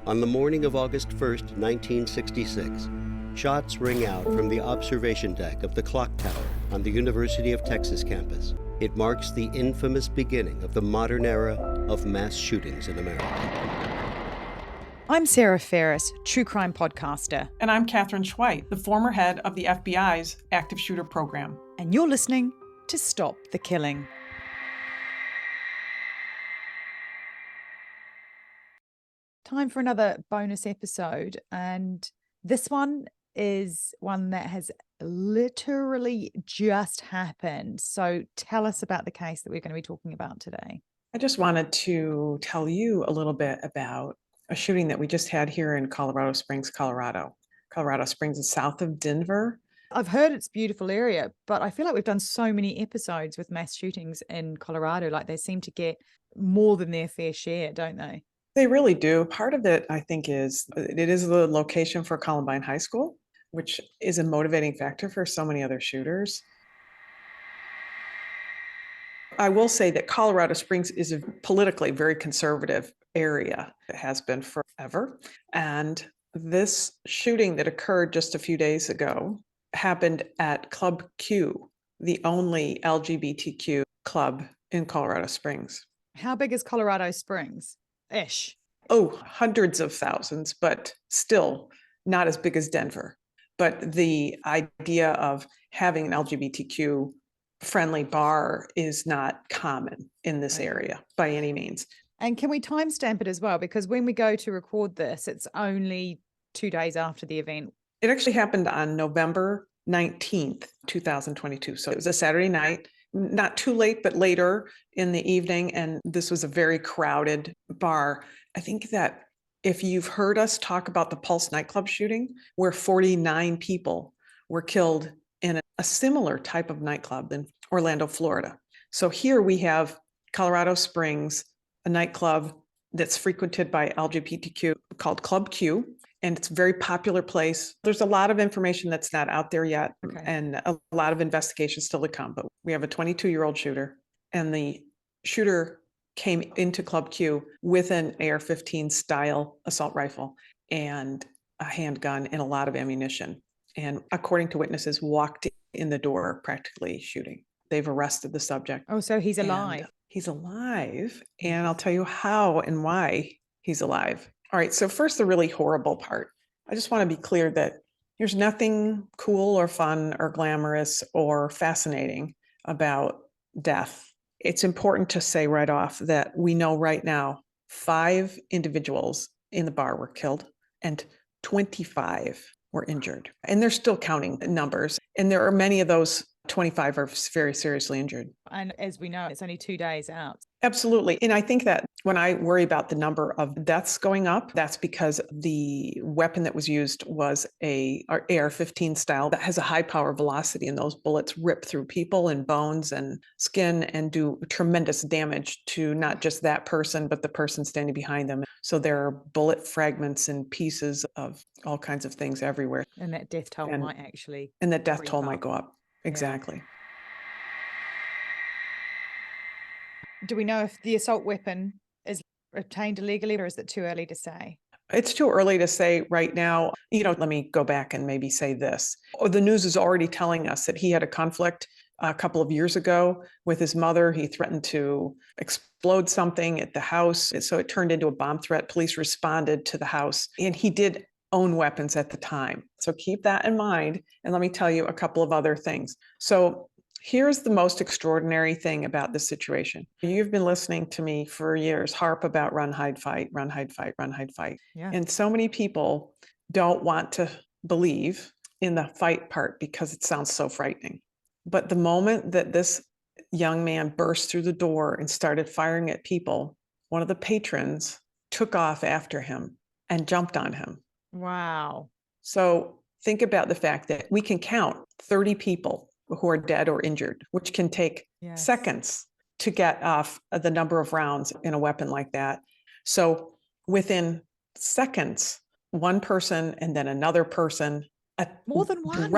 On the morning of August 1st, 1966, shots ring out from the observation deck of the clock tower on the University of Texas campus. It marks the infamous beginning of the modern era of mass shootings in America. I'm Sarah Ferris, true crime podcaster. And I'm Katherine, the former head of the FBI's active shooter program. And you're listening to Stop the Killing. Time for another bonus episode, and this one is one that has literally just happened. So tell us about the case that we're going to be talking about today. I just wanted to tell you a little bit about a shooting that we just had here in Colorado Springs, Colorado. Colorado Springs is south of Denver. I've heard it's a beautiful area, but I feel like we've done so many episodes with mass shootings in Colorado. Like they seem to get more than their fair share, don't they? They really do. Part of it, I think, is it is the location for Columbine High School, which is a motivating factor for so many other shooters. I will say that Colorado Springs is a politically very conservative area. It has been forever. And this shooting that occurred just a few days ago happened at Club Q, the only LGBTQ club in Colorado Springs. How big is Colorado Springs? Ish. Oh, hundreds of thousands, but still not as big as Denver. But the idea of having an LGBTQ friendly bar is not common in this area by any means. And can we timestamp it as well? Because when we go to record this, it's only 2 days after the event. It actually happened on November 19th, 2022. So it was a Saturday night. Not too late, but later in the evening. And this was a very crowded bar. I think that if you've heard us talk about the Pulse nightclub shooting, where 49 people were killed in a similar type of nightclub in Orlando, Florida. So here we have Colorado Springs, a nightclub that's frequented by LGBTQ called Club Q. And it's a very popular place. There's a lot of information that's not out there yet, and a lot of investigation still to come. But we have a 22-year-old shooter, and the shooter came into Club Q with an AR-15 style assault rifle and a handgun and a lot of ammunition. And according to witnesses, walked in the door practically shooting. They've arrested the subject. Oh, so he's alive. He's alive. And I'll tell you how and why he's alive. All right, so first, the really horrible part. I just want to be clear that there's nothing cool or fun or glamorous or fascinating about death. It's important to say right off that we know right now 5 individuals in the bar were killed and 25 were injured. And they're still counting numbers. And there are many of those 25 are very seriously injured. And as we know, it's only 2 days out. Absolutely. And I think that when I worry about the number of deaths going up, that's because the weapon that was used was a AR-15 style that has a high power velocity, and those bullets rip through people and bones and skin and do tremendous damage to not just that person, but the person standing behind them. So there are bullet fragments and pieces of all kinds of things everywhere. And that death toll might actually. And that death toll might go up. Exactly. Yeah. Do we know if the assault weapon is obtained illegally, or is it too early to say? It's too early to say right now. Let me go back and maybe say this. The news is already telling us that he had a conflict a couple of years ago with his mother. He threatened to explode something at the house. So it turned into a bomb threat. Police responded to the house, and he did own weapons at the time. So keep that in mind. And let me tell you a couple of other things. So here's the most extraordinary thing about this situation. You've been listening to me for years harp about run, hide, fight, run, hide, fight, run, hide, fight. Yeah. And so many people don't want to believe in the fight part because it sounds so frightening. But the moment that this young man burst through the door and started firing at people, one of the patrons took off after him and jumped on him. Wow. So think about the fact that we can count 30 people who are dead or injured, which can take seconds to get off the number of rounds in a weapon like that. So within seconds, one person and then another person more than one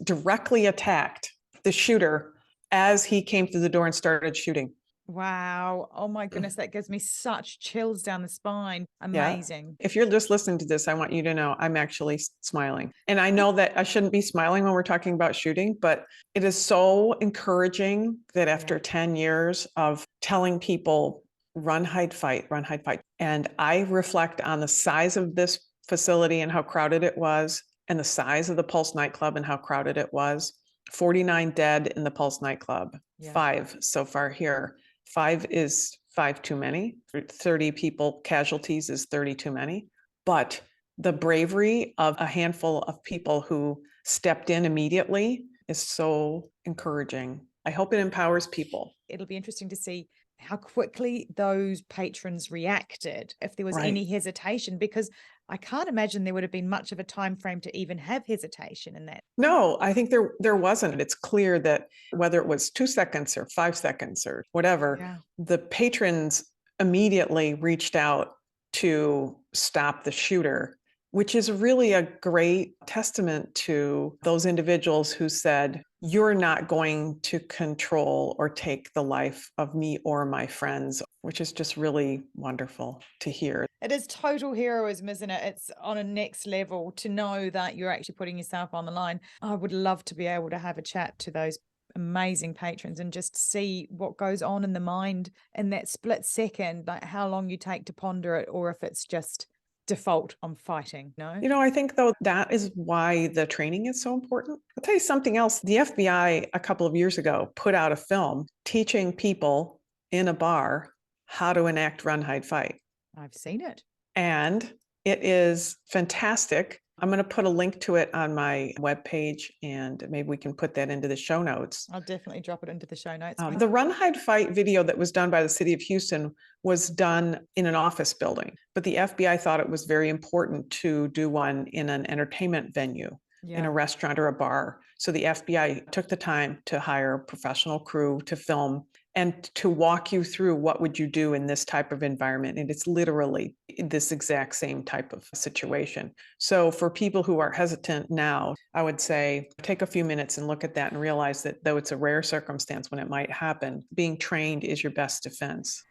directly attacked the shooter as he came through the door and started shooting. Wow. Oh my goodness. That gives me such chills down the spine. Yeah. Amazing. If you're just listening to this, I want you to know I'm actually smiling. And I know that I shouldn't be smiling when we're talking about shooting, but it is so encouraging that after 10 years of telling people run, hide, fight, run, hide, fight. And I reflect on the size of this facility and how crowded it was, and the size of the Pulse nightclub and how crowded it was. 49 dead in the Pulse nightclub, 5 so far here. 5 is 5 too many. 30 people casualties is 30 too many. But the bravery of a handful of people who stepped in immediately is so encouraging. I hope it empowers people. It'll be interesting to see how quickly those patrons reacted, if there was any hesitation, because I can't imagine there would have been much of a time frame to even have hesitation in that. No, I think there wasn't. It's clear that whether it was 2 seconds or 5 seconds or whatever, the patrons immediately reached out to stop the shooter, which is really a great testament to those individuals who said, you're not going to control or take the life of me or my friends, which is just really wonderful to hear. It is total heroism, isn't it? It's on a next level to know that you're actually putting yourself on the line. I would love to be able to have a chat to those amazing patrons and just see what goes on in the mind in that split second, like how long you take to ponder it, or if it's just default on fighting. I think though that is why the training is so important. I'll tell you something else. The FBI a couple of years ago put out a film teaching people in a bar how to enact run, hide, fight. I've seen it. And it is fantastic. I'm going to put a link to it on my webpage, and maybe we can put that into the show notes. I'll definitely drop it into the show notes. The Run, Hide, Fight video that was done by the city of Houston was done in an office building, but the FBI thought it was very important to do one in an entertainment venue, in a restaurant or a bar. So the FBI took the time to hire a professional crew to film and to walk you through what would you do in this type of environment. And it's literally this exact same type of situation. So for people who are hesitant now, I would say take a few minutes and look at that and realize that though it's a rare circumstance when it might happen, being trained is your best defense.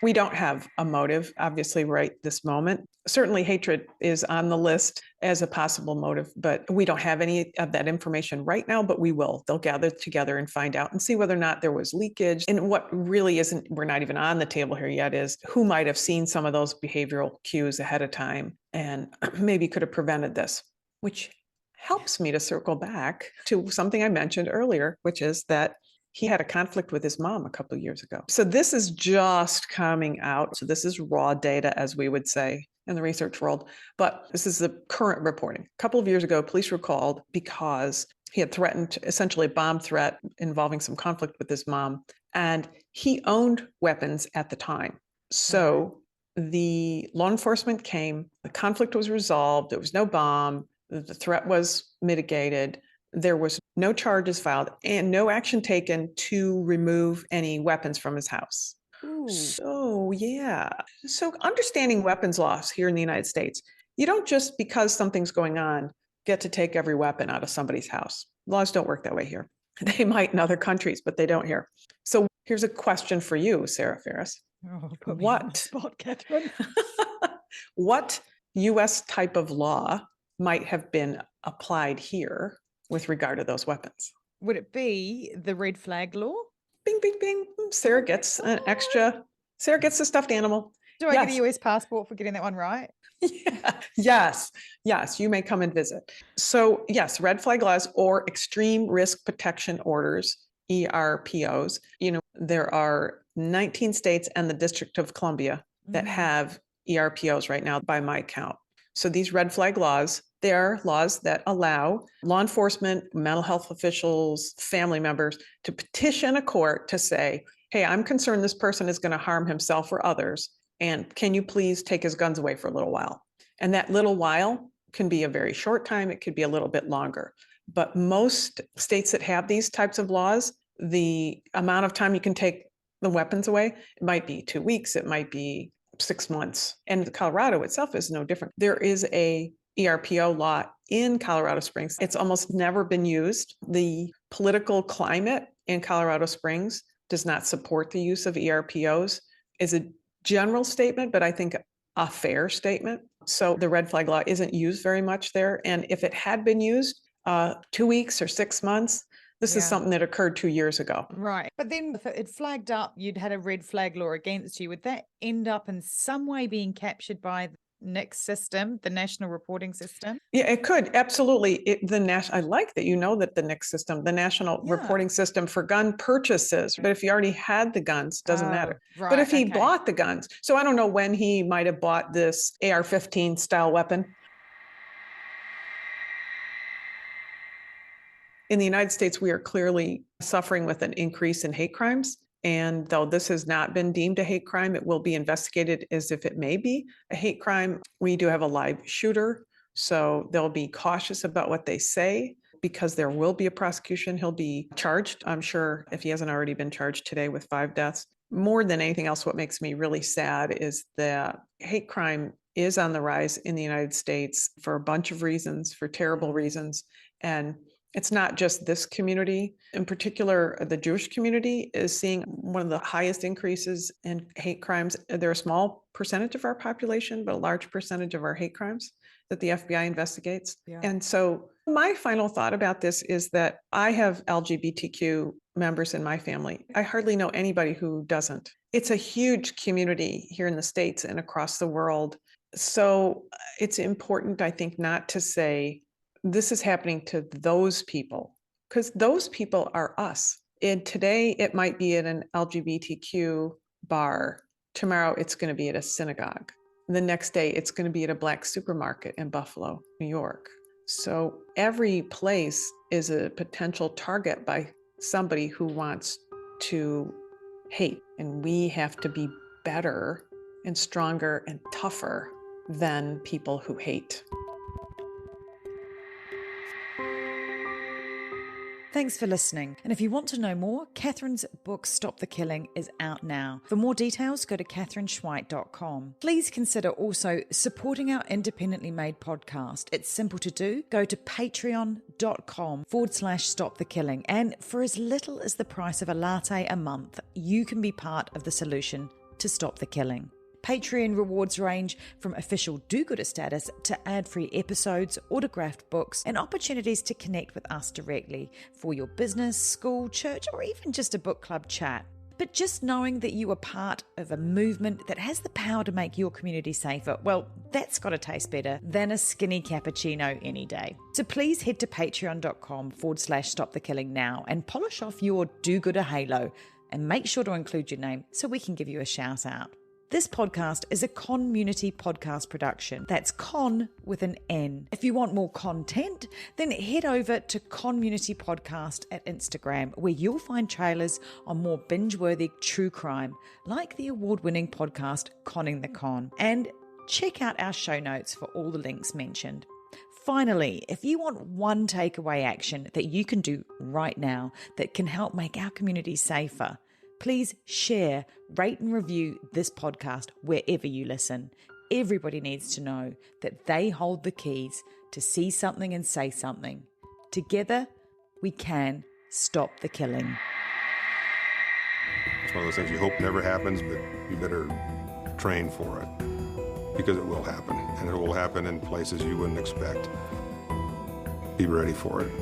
We don't have a motive, obviously, right this moment. Certainly hatred is on the list as a possible motive, but we don't have any of that information right now, but we will. They'll gather together and find out and see whether or not there was leakage. And what really isn't, we're not even on the table here yet, is who might have seen some of those behavioral cues ahead of time and maybe could have prevented this, which helps me to circle back to something I mentioned earlier, which is that he had a conflict with his mom a couple of years ago. So this is just coming out. So this is raw data, as we would say in the research world. But this is the current reporting. A couple of years ago, police were called because he had threatened essentially a bomb threat involving some conflict with his mom. And he owned weapons at the time. So the law enforcement came, the conflict was resolved, there was no bomb, the threat was mitigated. There was no charges filed and no action taken to remove any weapons from his house. Ooh. So understanding weapons laws here in the United States, you don't just because something's going on get to take every weapon out of somebody's house. Laws don't work that way here. They might in other countries, but they don't here. So here's a question for you, Sarah Ferris. Put me on the spot, Katherine. What U.S. type of law might have been applied here with regard to those weapons? Would it be the red flag law? Bing, bing, bing. Sarah gets an extra. Sarah gets the stuffed animal. Do I get a US passport for getting that one right? Yeah. Yes, you may come and visit. So yes, red flag laws or extreme risk protection orders, ERPOs. There are 19 states and the District of Columbia that have ERPOs right now by my count. So these red flag laws, they are laws that allow law enforcement, mental health officials, family members to petition a court to say, hey, I'm concerned this person is going to harm himself or others. And can you please take his guns away for a little while? And that little while can be a very short time. It could be a little bit longer. But most states that have these types of laws, the amount of time you can take the weapons away, it might be 2 weeks, it might be 6 months. And Colorado itself is no different. There is a ERPO law in Colorado Springs. It's almost never been used. The political climate in Colorado Springs does not support the use of ERPOs is a general statement, but I think a fair statement. So the red flag law isn't used very much there. And if it had been used 2 weeks or 6 months, this is something that occurred 2 years ago. Right. But then if it flagged up, you'd had a red flag law against you. Would that end up in some way being captured by the NICS system, the National Reporting System? Yeah, it could. Absolutely. I like that you know that the NICS system, the National Reporting System for gun purchases, but if he already had the guns, doesn't matter. Right, but if he bought the guns, so I don't know when he might have bought this AR-15 style weapon. In the United States, we are clearly suffering with an increase in hate crimes. And though this has not been deemed a hate crime, it will be investigated as if it may be a hate crime. We do have a live shooter, so they'll be cautious about what they say because there will be a prosecution. He'll be charged, I'm sure, if he hasn't already been charged today with 5 deaths. More than anything else, what makes me really sad is that hate crime is on the rise in the United States for a bunch of reasons, for terrible reasons. And it's not just this community. In particular, the Jewish community is seeing one of the highest increases in hate crimes. They're a small percentage of our population, but a large percentage of our hate crimes that the FBI investigates. And so my final thought about this is that I have LGBTQ members in my family. I hardly know anybody who doesn't. It's a huge community here in the States and across the world. So it's important, I think, not to say, this is happening to those people, because those people are us. And today it might be at an LGBTQ bar. Tomorrow it's going to be at a synagogue. The next day it's going to be at a Black supermarket in Buffalo, New York. So every place is a potential target by somebody who wants to hate. And we have to be better and stronger and tougher than people who hate. Thanks for listening. And if you want to know more, Katherine's book, Stop the Killing, is out now. For more details, go to katherineschweit.com. Please consider also supporting our independently made podcast. It's simple to do. Go to patreon.com/Stop the Killing. And for as little as the price of a latte a month, you can be part of the solution to stop the killing. Patreon rewards range from official do-gooder status to ad-free episodes, autographed books, and opportunities to connect with us directly for your business, school, church, or even just a book club chat. But just knowing that you are part of a movement that has the power to make your community safer, well, that's got to taste better than a skinny cappuccino any day. So please head to patreon.com/Stop the Killing now and polish off your do-gooder halo and make sure to include your name so we can give you a shout out. This podcast is a CONmunity podcast production. That's Con with an N. If you want more content, then head over to CONmunity Podcast at Instagram, where you'll find trailers on more binge-worthy true crime, like the award-winning podcast Conning the Con. And check out our show notes for all the links mentioned. Finally, if you want one takeaway action that you can do right now that can help make our community safer, please share, rate and review this podcast wherever you listen. Everybody needs to know that they hold the keys to see something and say something. Together, we can stop the killing. It's one of those things you hope never happens, but you better train for it, because it will happen, and it will happen in places you wouldn't expect. Be ready for it.